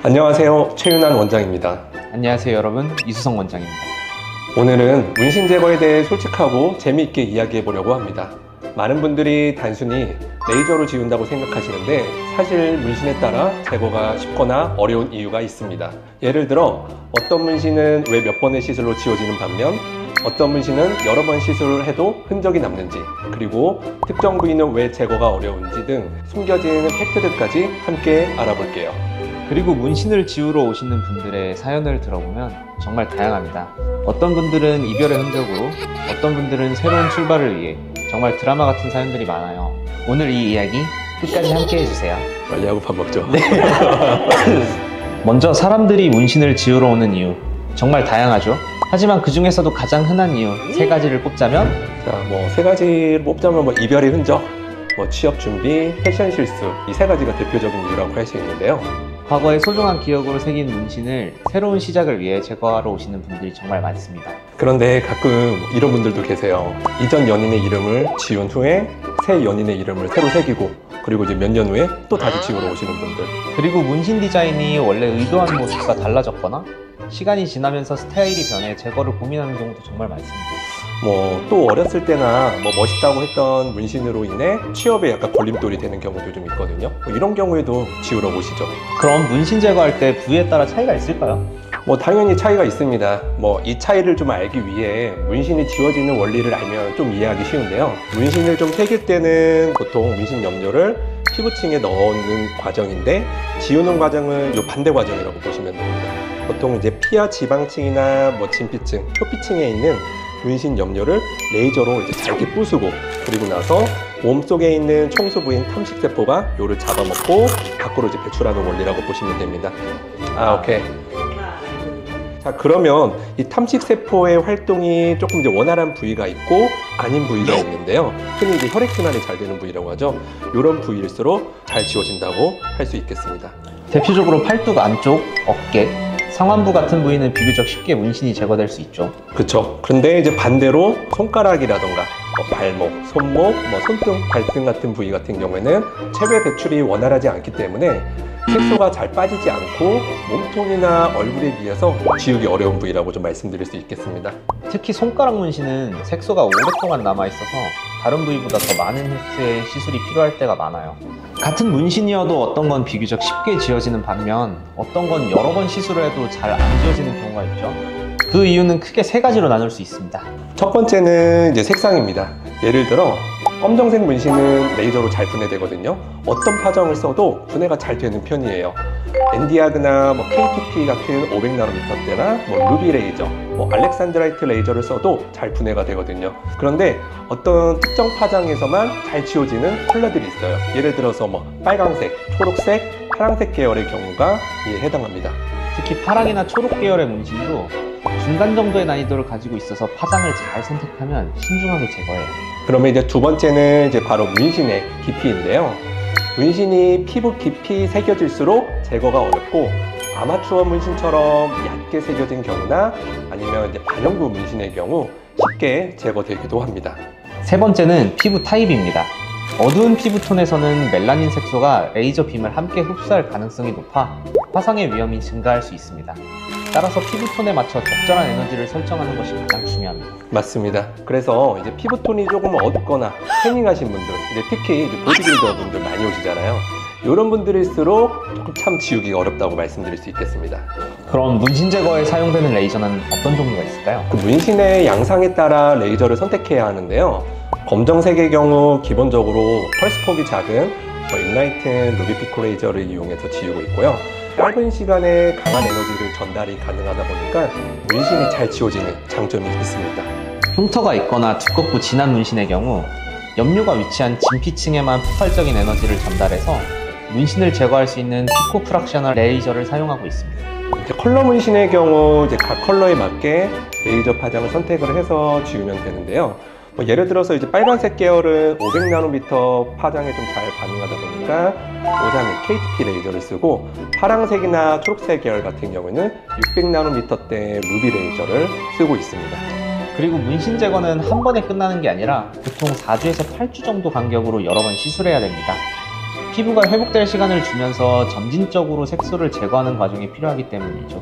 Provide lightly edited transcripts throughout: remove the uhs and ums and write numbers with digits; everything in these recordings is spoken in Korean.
안녕하세요, 최윤환 원장입니다. 안녕하세요 여러분, 이수성 원장입니다. 오늘은 문신 제거에 대해 솔직하고 재미있게 이야기해 보려고 합니다. 많은 분들이 단순히 레이저로 지운다고 생각하시는데 사실 문신에 따라 제거가 쉽거나 어려운 이유가 있습니다. 예를 들어 어떤 문신은 왜 몇 번의 시술로 지워지는 반면 어떤 문신은 여러 번 시술을 해도 흔적이 남는지, 그리고 특정 부위는 왜 제거가 어려운지 등 숨겨진 팩트들까지 함께 알아볼게요. 그리고 문신을 지우러 오시는 분들의 사연을 들어보면 정말 다양합니다. 어떤 분들은 이별의 흔적으로, 어떤 분들은 새로운 출발을 위해 정말 드라마 같은 사연들이 많아요. 오늘 이 이야기 끝까지 함께 해주세요. 빨리 하고 밥 먹죠. 네. 먼저 사람들이 문신을 지우러 오는 이유, 정말 다양하죠. 하지만 그 중에서도 가장 흔한 이유 세 가지를 꼽자면, 세 가지를 뽑자면 이별의 흔적, 취업 준비, 패션 실수, 이 세 가지가 대표적인 이유라고 할 수 있는데요. 과거의 소중한 기억으로 새긴 문신을 새로운 시작을 위해 제거하러 오시는 분들이 정말 많습니다. 그런데 가끔 이런 분들도 계세요. 이전 연인의 이름을 지운 후에 새 연인의 이름을 새로 새기고, 그리고 이제 몇 년 후에 또 다시 지우러 오시는 분들. 그리고 문신 디자인이 원래 의도한 모습과 달라졌거나 시간이 지나면서 스타일이 변해 제거를 고민하는 경우도 정말 많습니다. 또 어렸을 때나 멋있다고 했던 문신으로 인해 취업에 약간 걸림돌이 되는 경우도 좀 있거든요. 이런 경우에도 지우러 오시죠. 그럼 문신 제거할 때 부위에 따라 차이가 있을까요? 당연히 차이가 있습니다. 이 차이를 좀 알기 위해 문신이 지워지는 원리를 알면 좀 이해하기 쉬운데요. 문신을 좀 새길 때는 보통 문신 염료를 피부층에 넣는 과정인데, 지우는 과정은 이 반대 과정이라고 보시면 됩니다. 보통 이제 피하 지방층이나 진피층, 표피층에 있는 문신 염료를 레이저로 이제 잘게 부수고, 그리고 나서 몸속에 있는 청소부인 탐식세포가 요를 잡아먹고 밖으로 이제 배출하는 원리라고 보시면 됩니다. 오케이. 자, 그러면 이 탐식세포의 활동이 조금 이제 원활한 부위가 있고 아닌 부위가 있는데요. 흔히 이제 혈액순환이 잘 되는 부위라고 하죠. 이런 부위일수록 잘 지워진다고 할 수 있겠습니다. 대표적으로 팔뚝 안쪽, 어깨, 상완부 같은 부위는 비교적 쉽게 문신이 제거될 수 있죠. 그렇죠. 그런데 이제 반대로 손가락이라던가 발목, 손목, 손등, 발등 같은 부위 같은 경우에는 체외 배출이 원활하지 않기 때문에 색소가 잘 빠지지 않고 몸통이나 얼굴에 비해서 지우기 어려운 부위라고 좀 말씀드릴 수 있겠습니다. 특히 손가락 문신은 색소가 오랫동안 남아있어서 다른 부위보다 더 많은 횟수의 시술이 필요할 때가 많아요. 같은 문신이어도 어떤 건 비교적 쉽게 지워지는 반면 어떤 건 여러 번 시술을 해도 잘 안 지워지는 경우가 있죠. 그 이유는 크게 세 가지로 나눌 수 있습니다. 첫 번째는 이제 색상입니다. 예를 들어 검정색 문신은 레이저로 잘 분해되거든요. 어떤 파장을 써도 분해가 잘 되는 편이에요. 엔디아그나 KTP 같은 500nm대나 루비 레이저, 알렉산드라이트 레이저를 써도 잘 분해가 되거든요. 그런데 어떤 특정 파장에서만 잘 지워지는 컬러들이 있어요. 예를 들어서 빨강색, 초록색, 파랑색 계열의 경우가 이에 해당합니다. 특히 파랑이나 초록 계열의 문신도 중간 정도의 난이도를 가지고 있어서 파장을 잘 선택하면 신중하게 제거해요. 그러면 이제 두 번째는 바로 문신의 깊이인데요. 문신이 피부 깊이 새겨질수록 제거가 어렵고, 아마추어 문신처럼 얕게 새겨진 경우나 아니면 반영구 문신의 경우 쉽게 제거되기도 합니다. 세 번째는 피부 타입입니다. 어두운 피부톤에서는 멜라닌 색소가 레이저 빔을 함께 흡수할 가능성이 높아 화상의 위험이 증가할 수 있습니다. 따라서 피부톤에 맞춰 적절한 에너지를 설정하는 것이 가장 중요합니다. 맞습니다. 그래서 피부톤이 조금 어둡거나 태닝하신 분들, 특히 보디빌더 분들 많이 오시잖아요. 이런 분들일수록 조금 참 지우기가 어렵다고 말씀드릴 수 있겠습니다. 그럼 문신 제거에 사용되는 레이저는 어떤 종류가 있을까요? 그 문신의 양상에 따라 레이저를 선택해야 하는데요. 검정색의 경우 기본적으로 펄스폭이 작은 인라이튼 루비피코 레이저를 이용해서 지우고 있고요. 짧은 시간에 강한 에너지를 전달이 가능하다 보니까 문신이 잘 지워지는 장점이 있습니다. 흉터가 있거나 두껍고 진한 문신의 경우 염료가 위치한 진피층에만 폭발적인 에너지를 전달해서 문신을 제거할 수 있는 피코 프락셔널 레이저를 사용하고 있습니다. 컬러 문신의 경우 각 컬러에 맞게 레이저 파장을 선택을 해서 지우면 되는데요. 예를 들어서 빨간색 계열은 500nm 파장에 좀 잘 반응하다 보니까 531 KTP 레이저를 쓰고, 파랑색이나 초록색 계열 같은 경우에는 600nm대 루비 레이저를 쓰고 있습니다. 그리고 문신 제거는 한 번에 끝나는 게 아니라 보통 4주에서 8주 정도 간격으로 여러 번 시술해야 됩니다. 피부가 회복될 시간을 주면서 점진적으로 색소를 제거하는 과정이 필요하기 때문이죠.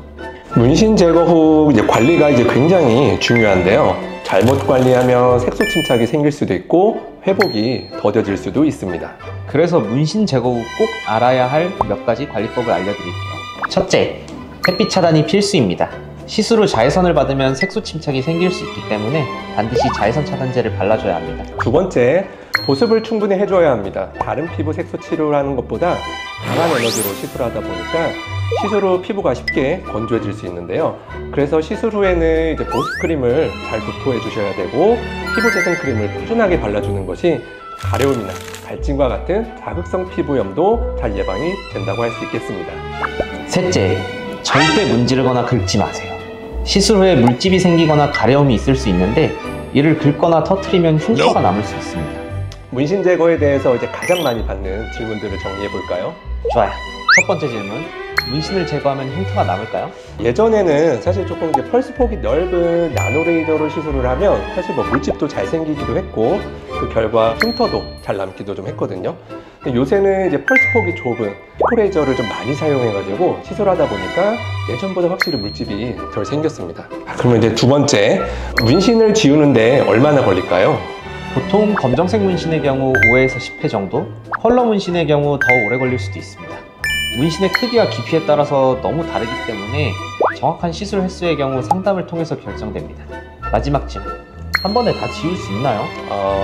문신 제거 후 이제 관리가 이제 굉장히 중요한데요. 잘못 관리하면 색소 침착이 생길 수도 있고 회복이 더뎌질 수도 있습니다. 그래서 문신 제거 후 꼭 알아야 할 몇 가지 관리법을 알려드릴게요. 첫째, 햇빛 차단이 필수입니다. 시술 후 자외선을 받으면 색소 침착이 생길 수 있기 때문에 반드시 자외선 차단제를 발라줘야 합니다. 두 번째, 보습을 충분히 해줘야 합니다. 다른 피부 색소 치료를 하는 것보다 강한 에너지로 시술하다 보니까 시술 후 피부가 쉽게 건조해질 수 있는데요. 그래서 시술 후에는 이제 보습 크림을 잘 도포해 주셔야 되고 피부 재생 크림을 꾸준하게 발라주는 것이 가려움이나 발진과 같은 자극성 피부염도 잘 예방이 된다고 할 수 있겠습니다. 셋째, 절대 문지르거나 긁지 마세요. 시술 후에 물집이 생기거나 가려움이 있을 수 있는데 이를 긁거나 터트리면 흉터가 남을 수 있습니다. 문신 제거에 대해서 이제 가장 많이 받는 질문들을 정리해 볼까요? 좋아요. 첫 번째 질문, 문신을 제거하면 흉터가 남을까요? 예전에는 사실 조금 이제 펄스 폭이 넓은 나노레이저로 시술을 하면 사실 뭐 물집도 잘 생기기도 했고 그 결과 흉터도 잘 남기도 좀 했거든요. 근데 요새는 이제 펄스 폭이 좁은 피코레이저를 좀 많이 사용해가지고 시술하다 보니까 예전보다 확실히 물집이 덜 생겼습니다. 그러면 이제 두 번째, 문신을 지우는데 얼마나 걸릴까요? 보통 검정색 문신의 경우 5에서 10회 정도, 컬러 문신의 경우 더 오래 걸릴 수도 있습니다. 문신의 크기와 깊이에 따라서 너무 다르기 때문에 정확한 시술 횟수의 경우 상담을 통해서 결정됩니다. 마지막 질문, 한 번에 다 지울 수 있나요?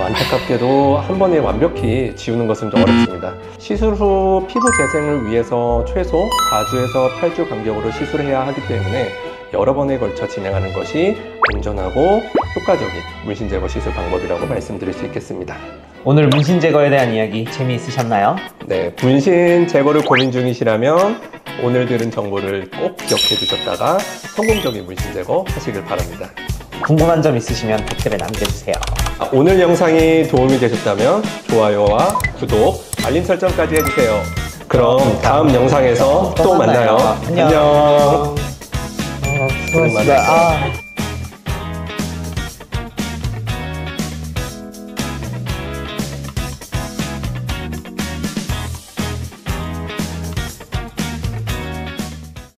안타깝게도 한 번에 완벽히 지우는 것은 좀 어렵습니다. 시술 후 피부 재생을 위해서 최소 4주에서 8주 간격으로 시술해야 하기 때문에 여러 번에 걸쳐 진행하는 것이 안전하고 효과적인 문신 제거 시술 방법이라고 말씀드릴 수 있겠습니다. 오늘 문신 제거에 대한 이야기 재미있으셨나요? 네, 문신 제거를 고민 중이시라면 오늘 들은 정보를 꼭 기억해 두셨다가 성공적인 문신 제거 하시길 바랍니다. 궁금한 점 있으시면 댓글에 남겨주세요. 오늘 영상이 도움이 되셨다면 좋아요와 구독, 알림 설정까지 해주세요. 그럼 다음 영상에서 또 만나요. 안녕. 수고하셨습니다.